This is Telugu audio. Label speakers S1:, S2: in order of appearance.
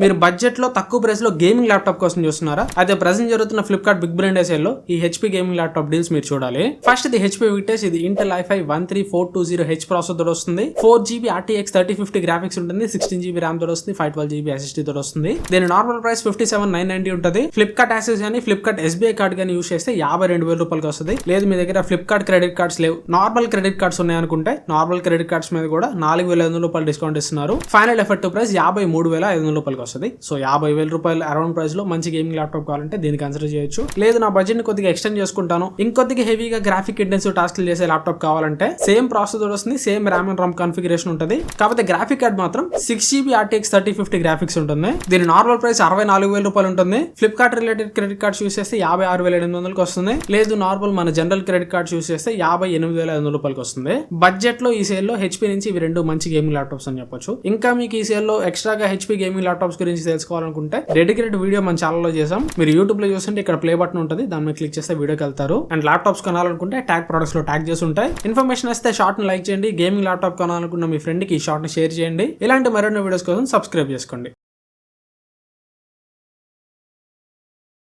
S1: మీరు బడ్జెట్ లో తక్కువ ప్రైస్ లో గేమింగ్ ల్యాప్టాప్ కోసం చూస్తున్నారా? అయితే ప్రెజెంట్ జరుగుతున్న ఫ్లిప్కార్ట్ బిగ్ బ్రాండ్ సేల్ లో ఈ హెచ్పీ గేమింగ్ ల్యాప్టాప్ డీల్స్ మీరు చూడాలి. ఫస్ట్ ఇది హెచ్పీ విక్టస్. ఇది ఇంటెల్ i5 13420H ప్రాసెసర్ తోటి వస్తుంది. 4GB RTX 3050 గ్రాఫిక్స్ ఉంటుంది. 16GB ర్యామ్ తోటి వస్తుంది. 512GB SSD తోటి వస్తుంది. దీని నార్మల్ ప్రైస్ 57,990 ఉంటుంది. ఫ్లిప్కార్ట్ యాక్సెస్ కానీ ఫ్లిప్కార్ట్ SBI కార్డ్ కానీ యూస్ చేస్తే 52,000 రూపాయలకి వస్తుంది. లేదు మీ దగ్గర ఫ్లిప్కార్ట్ క్రెడిట్ కార్డ్స్ లేవు, నార్మల్ క్రెడిట్ కార్డ్స్ ఉన్నాయి అనుకుంటే నార్మల్ క్రెడిట్ కార్డ్స్ మీద కూడా 4,500 రూపాయలు డిస్కౌంట్ ఇస్తున్నారు. ఫైనల్ ఎఫెక్టివ్ ప్రైస్ 53,500 రూపాయలకి వస్తుంది. సో 50,000 రూపాయలు అరౌండ్ ప్రైస్ లో మంచి గేమింగ్ ల్యాప్టాప్ కావాలంటే దీన్ని కన్సిడర్ చేయొచ్చు. లేదు నా బడ్జెట్ ని కొద్దిగా ఎక్స్టెండ్ చేసుకుంటాను, ఇంకొద్దిగా హెవీగా గ్రాఫిక్ ఇంటెన్సివ్ టాస్క్లు చేసే ల్యాప్టాప్ కావాలంటే సేమ్ ప్రాసెసర్ వస్తుంది, same RAM and Ram configuration ఉంటుంది. కాకపోతే గ్రాఫిక్ కార్డ్ మాత్రం 6GB RTX 3050 గ్రాఫిక్స్ ఉంటుంది. దీని నార్మల్ ప్రైస్ 64,000 రూపాయలు ఉంటుంది. Flipkart related credit cards use చేస్తే 56,800కి వస్తుంది. లేదు నార్మల్ మన జనరల్ క్రెడిట్ కార్డ్స్ యూస్ చేస్తే 58,500 రూపాయలకి వస్తుంది. బడ్జెట్ లో ఈ సేల్ లో హెచ్పీ నుంచి ఇవి రెండు మంచి గేమింగ్ ల్యాప్టాప్స్ అని చెప్పొచ్చు. ఇంకా మీకు ఈ సేల్ లో ఎక్స్ట్రాగా హెచ్పీ గేమింగ్ ల్యాప్టాప్స్ గురించి తెలుసుకోవాలనుకుంటే డెడికేటెడ్ వీడియో మన ఛానల్ లో చేసాం. మీరు యూట్యూబ్ లో చూస్తుంటే ఇక్కడ ప్లే బటన్ ఉంటుంది, దాని మీద క్లిక్ చేస్తే వీడియోకి వెళ్తారు. అండ్ ల్యాప్టాప్స్ కొనాలనుకుంటే ట్యాగ్ ప్రొడక్ట్స్ లో ట్యాగ్ చేసి ఉంటాయి. ఇన్ఫర్మేషన్ వస్తే షార్ట్ ని లైక్ చేయండి. గేమింగ్ ల్యాప్టాప్ కొనాలనుకున్న మీ ఫ్రెండ్ కి ఈ షార్ట్ ని షేర్ చేయండి. ఇలాంటి మరిన్ని వీడియోస్ కోసం సబ్స్క్రైబ్ చేసుకోండి.